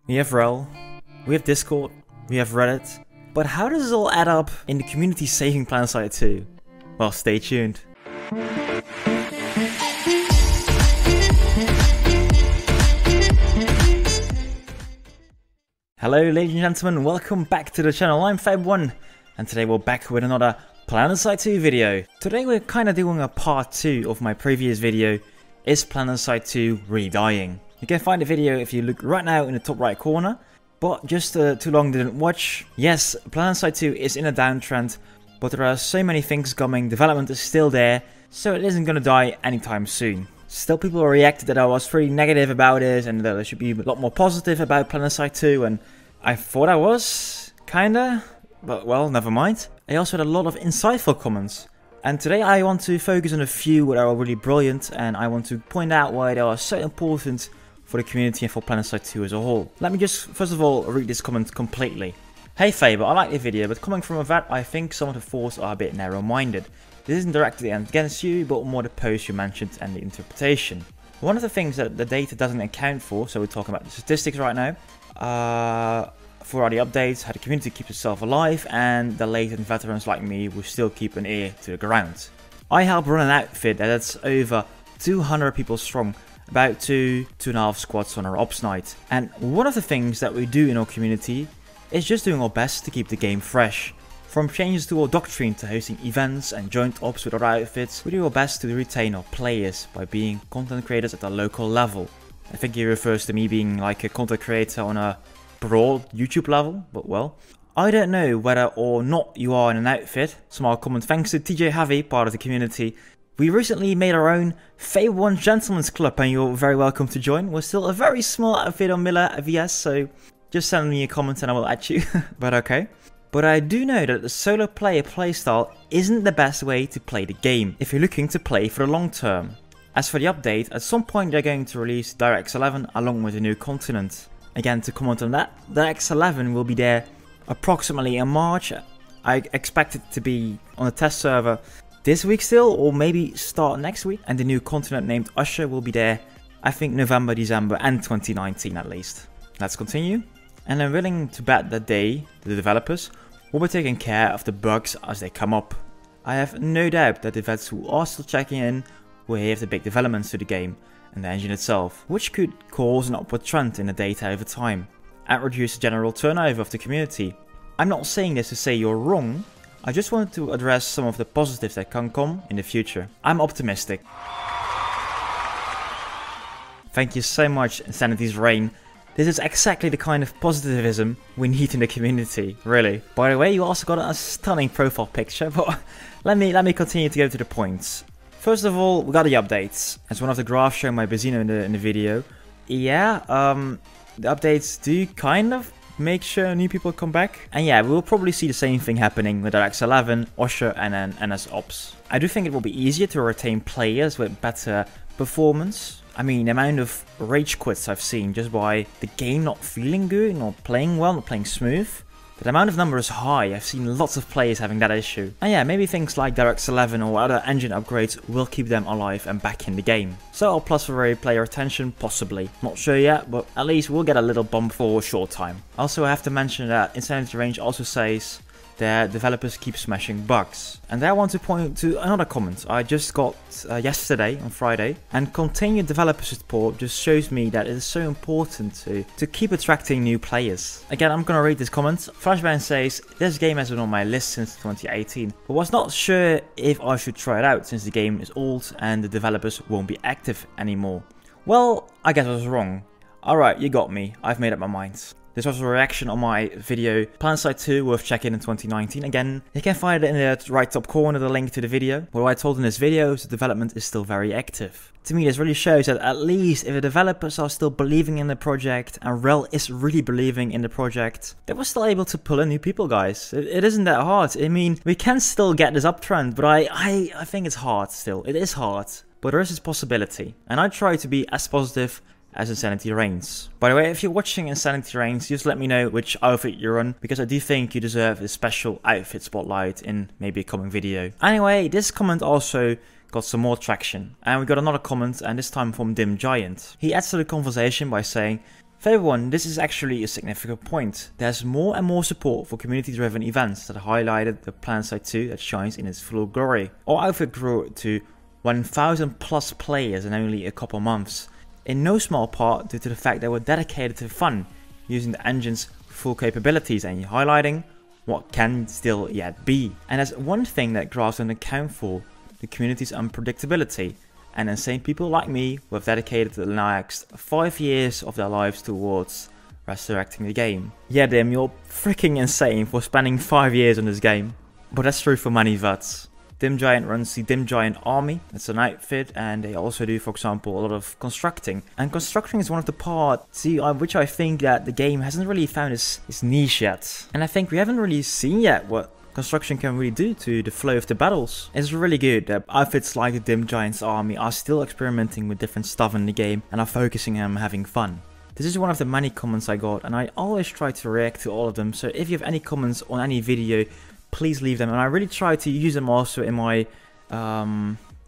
we have Rel, we have Discord, we have Reddit. But how does this all add up in the community saving Planetside 2? Well, stay tuned. Hello ladies and gentlemen, welcome back to the channel. I'm Fab1 and today we're back with another Planetside 2 video. Today we're kind of doing a part 2 of my previous video, Is Planetside 2 Really Dying? You can find the video if you look right now in the top right corner, but just too long didn't watch. Yes, Planetside 2 is in a downtrend, but there are so many things coming, development is still there, so it isn't gonna die anytime soon. Still, people reacted that I was pretty negative about it and that I should be a lot more positive about Planetside 2, and I thought I was, kinda, but well, never mind. I also had a lot of insightful comments, and today I want to focus on a few that are really brilliant, and I want to point out why they are so important for the community and for Planetside 2 as a whole. Let me just first of all read this comment completely. Hey Faber, I like the video, but coming from a vet, I think some of the thoughts are a bit narrow-minded. This isn't directly against you, but more the post you mentioned and the interpretation. One of the things that the data doesn't account for, so we're talking about the statistics right now, for all the updates, how the community keeps itself alive, and the latent veterans like me will still keep an ear to the ground. I help run an outfit that's over 200 people strong, about 2.5 squads on our ops night. And one of the things that we do in our community is just doing our best to keep the game fresh. From changes to our doctrine to hosting events and joint ops with our outfits, we do our best to retain our players by being content creators at a local level. I think he refers to me being like a content creator on a broad YouTube level, but well. I don't know whether or not you are in an outfit. Small comment thanks to TJ Heavy, part of the community. We recently made our own Fab1 Gentlemen's Club and you're very welcome to join. We're still a very small outfit on Miller VS, so just send me a comment and I will add you, but okay. But I do know that the solo player playstyle isn't the best way to play the game if you're looking to play for the long term. As for the update, at some point they're going to release DirectX 11 along with a new continent. Again, to comment on that, DirectX 11 will be there approximately in March. I expect it to be on the test server this week still, or maybe start next week. And the new continent named Usher will be there, I think November, December and 2019 at least. Let's continue. And I'm willing to bet that they, the developers, will be taking care of the bugs as they come up. I have no doubt that the vets who are still checking in will hear of the big developments to the game and the engine itself, which could cause an upward trend in the data over time and reduce the general turnover of the community. I'm not saying this to say you're wrong, I just wanted to address some of the positives that can come in the future. I'm optimistic. Thank you so much, Insanity's Reign. This is exactly the kind of positivism we need in the community, really. By the way, you also got a stunning profile picture, but let me continue to go to the points. First of all, we got the updates. As one of the graphs shown by Bezino in the video. Yeah, the updates do kind of make sure new people come back. And yeah, we'll probably see the same thing happening with DirectX 11, Osher and then NS Ops. I do think it will be easier to retain players with better performance. I mean, the amount of rage quits I've seen just by the game not feeling good, not playing well, not playing smooth. The amount of number is high. I've seen lots of players having that issue. And yeah, maybe things like DirectX 11 or other engine upgrades will keep them alive and back in the game. So I'll plus for player retention, possibly. Not sure yet, but at least we'll get a little bump for a short time. Also, I have to mention that Insanity Range also says that developers keep smashing bugs. And there I want to point to another comment I just got yesterday on Friday. And continued developer support just shows me that it is so important to keep attracting new players. Again, I'm gonna read this comment. Flashbang says, this game has been on my list since 2018, but was not sure if I should try it out since the game is old and the developers won't be active anymore. Well, I guess I was wrong. Alright, you got me. I've made up my mind. This was a reaction on my video, Planetside 2 worth checking in 2019. Again, you can find it in the right top corner, the link to the video. What I told in this video is the development is still very active. To me, this really shows that at least if the developers are still believing in the project, and Rel is really believing in the project, they were still able to pull in new people, guys. It isn't that hard. I mean, we can still get this uptrend, but I think it's hard still. It is hard, but there is this possibility. And I try to be as positive as Insanity Reigns. By the way, if you're watching Insanity Reigns, just let me know which outfit you're on, because I do think you deserve a special outfit spotlight in maybe a coming video. Anyway, this comment also got some more traction, and we got another comment, and this time from Dim Giant. He adds to the conversation by saying, For one, this is actually a significant point. There's more and more support for community-driven events that highlighted the Planetside 2 that shines in its full glory. Our outfit grew to 1,000 plus players in only a couple months, in no small part due to the fact they were dedicated to fun, using the engine's full capabilities and highlighting what can still yet be. And there's one thing that grasps an account for, the community's unpredictability, and insane people like me who have dedicated the next 5 years of their lives towards resurrecting the game. Yeah, Dim, you're freaking insane for spending 5 years on this game. But that's true for many VUDs. Dim Giant runs the Dim Giant Army, it's an outfit, and they also do, for example, a lot of constructing. And constructing is one of the parts which I think that the game hasn't really found its niche yet. And I think we haven't really seen yet what construction can really do to the flow of the battles. It's really good that outfits like the Dim Giant's Army are still experimenting with different stuff in the game and are focusing on having fun. This is one of the many comments I got, and I always try to react to all of them, so if you have any comments on any video, please leave them, and I really try to use them also in my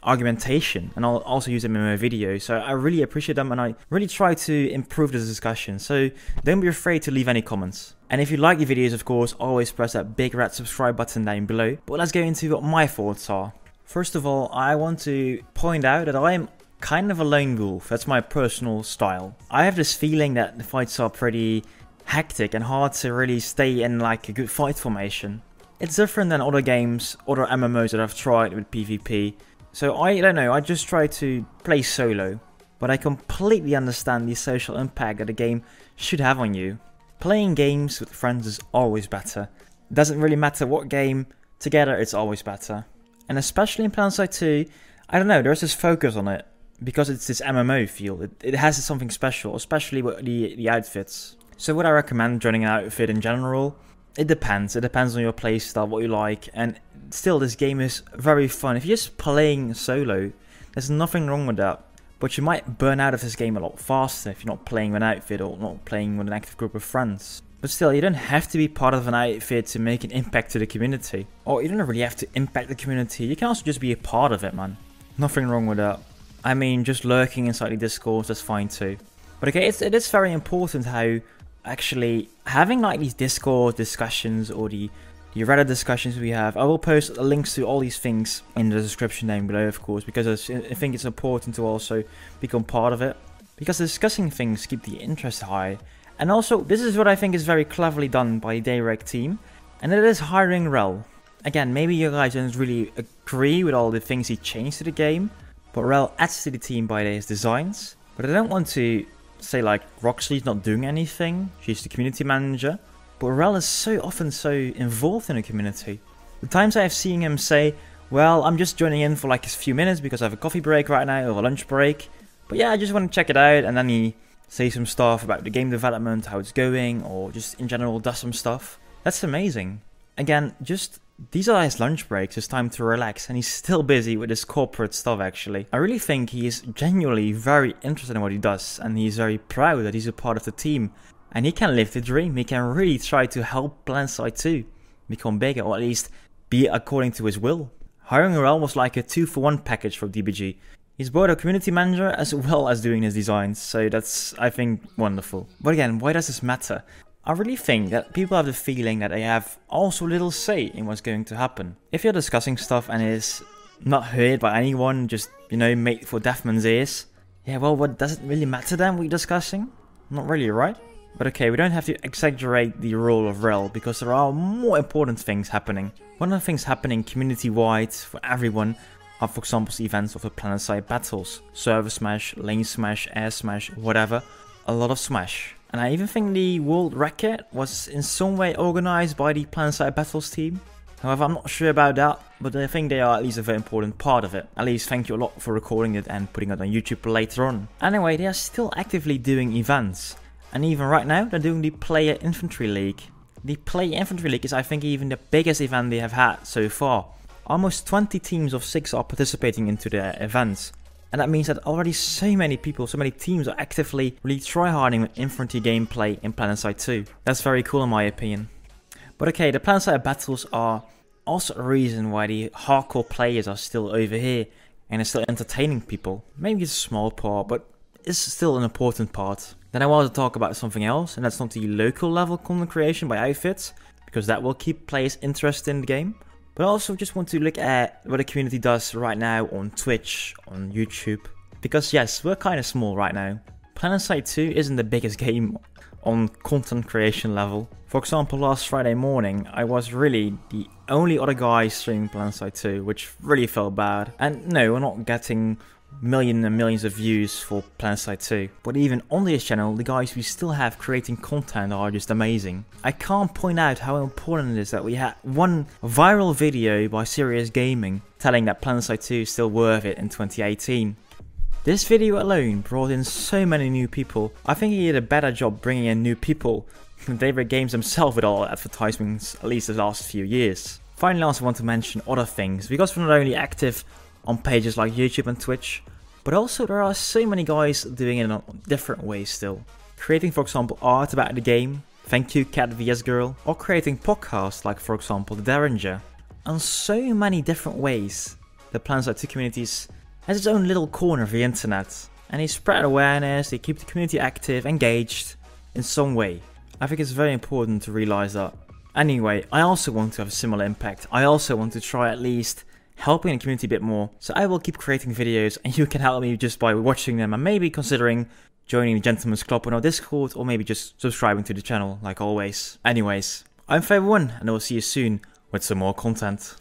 argumentation, and I'll also use them in my video, so I really appreciate them, and I really try to improve this discussion, so don't be afraid to leave any comments. And if you like the videos, of course, always press that big red subscribe button down below. But let's go into what my thoughts are. First of all, I want to point out that I am kind of a lone wolf. That's my personal style. I have this feeling that the fights are pretty hectic and hard to really stay in like a good fight formation. It's different than other games, other MMOs that I've tried with PvP. So I don't know, I just try to play solo. But I completely understand the social impact that the game should have on you. Playing games with friends is always better. It doesn't really matter what game, together it's always better. And especially in Planetside 2, I don't know, there's this focus on it. Because it's this MMO feel, it has something special, especially with the outfits. So would I recommend joining an outfit in general? It depends on your playstyle, what you like, and still this game is very fun. If you're just playing solo, there's nothing wrong with that. But you might burn out of this game a lot faster if you're not playing with an outfit or not playing with an active group of friends. But still, you don't have to be part of an outfit to make an impact to the community. Or you don't really have to impact the community, you can also just be a part of it, man. Nothing wrong with that. I mean, just lurking inside the Discord, that's fine too. But okay, it is very important how actually having like these Discord discussions or the Reddit discussions we have. I will post links to all these things in the description down below, of course, because I think it's important to also become part of it. Because discussing things keep the interest high. And also, this is what I think is very cleverly done by the Direct team, and it is hiring Rel. Again, maybe you guys don't really agree with all the things he changed to the game, but Rel adds to the team by his designs. But I don't want to say like Roxley's not doing anything, she's the community manager. But Rel is so often so involved in the community. The times I have seen him say, well, I'm just joining in for like a few minutes because I have a coffee break right now or a lunch break. But yeah, I just want to check it out, and then he says some stuff about the game development, how it's going, or just in general does some stuff. That's amazing. Again, just these are his lunch breaks, his time to relax, and he's still busy with his corporate stuff actually. I really think he is genuinely very interested in what he does, and he's very proud that he's a part of the team. And he can live the dream, he can really try to help Planetside 2 become bigger, or at least be according to his will. Hiring Rel was like a 2-for-1 package for DBG. He's both a community manager as well as doing his designs, so that's, I think, wonderful. But again, why does this matter? I really think that people have the feeling that they have also little say in what's going to happen. If you're discussing stuff and it's not heard by anyone, just, you know, made for deaf man's ears, yeah, well, what does it really matter then what you're discussing? Not really, right? But okay, we don't have to exaggerate the role of Rel, because there are more important things happening. One of the things happening community-wide for everyone are, for example, events of the Planetside battles. Server smash, lane smash, air smash, whatever. A lot of smash. And I even think the world record was in some way organized by the Planetside battles team. However, I'm not sure about that, but I think they are at least a very important part of it. At least thank you a lot for recording it and putting it on YouTube later on. Anyway, they are still actively doing events. And even right now, they're doing the Player Infantry League. The Player Infantry League is, I think, even the biggest event they have had so far. Almost 20 teams of 6 are participating into the events. And that means that already so many people, so many teams are actively really tryharding with infantry gameplay in Planetside 2. That's very cool in my opinion. But okay, the Planetside battles are also a reason why the hardcore players are still over here and are still entertaining people. Maybe it's a small part, but is still an important part. Then I want to talk about something else, and that's not the local level content creation by outfits, because that will keep players interested in the game. But I also just want to look at what the community does right now on Twitch, on YouTube. Because yes, we're kind of small right now. Planetside 2 isn't the biggest game on content creation level. For example, last Friday morning, I was really the only other guy streaming Planetside 2, which really felt bad. And no, we're not getting millions and millions of views for Planetside 2. But even on this channel, the guys we still have creating content are just amazing. I can't point out how important it is that we had one viral video by Serious Gaming telling that Planetside 2 is still worth it in 2018. This video alone brought in so many new people. I think he did a better job bringing in new people than David Games himself with all advertisements, at least the last few years. Finally, I also want to mention other things, because we're not only active on pages like YouTube and Twitch, but also there are so many guys doing it in different ways still. Creating, for example, art about the game, thank you Cat vs Girl, or creating podcasts like, for example, The Derringer. And so many different ways the Planetside 2 communities has its own little corner of the internet, and they spread awareness, they keep the community active, engaged in some way. I think it's very important to realize that. Anyway, I also want to have a similar impact. I also want to try at least helping the community a bit more, so I will keep creating videos and you can help me just by watching them and maybe considering joining the Gentleman's Club on our Discord, or maybe just subscribing to the channel like always. Anyways, I'm Fab1 and I will see you soon with some more content.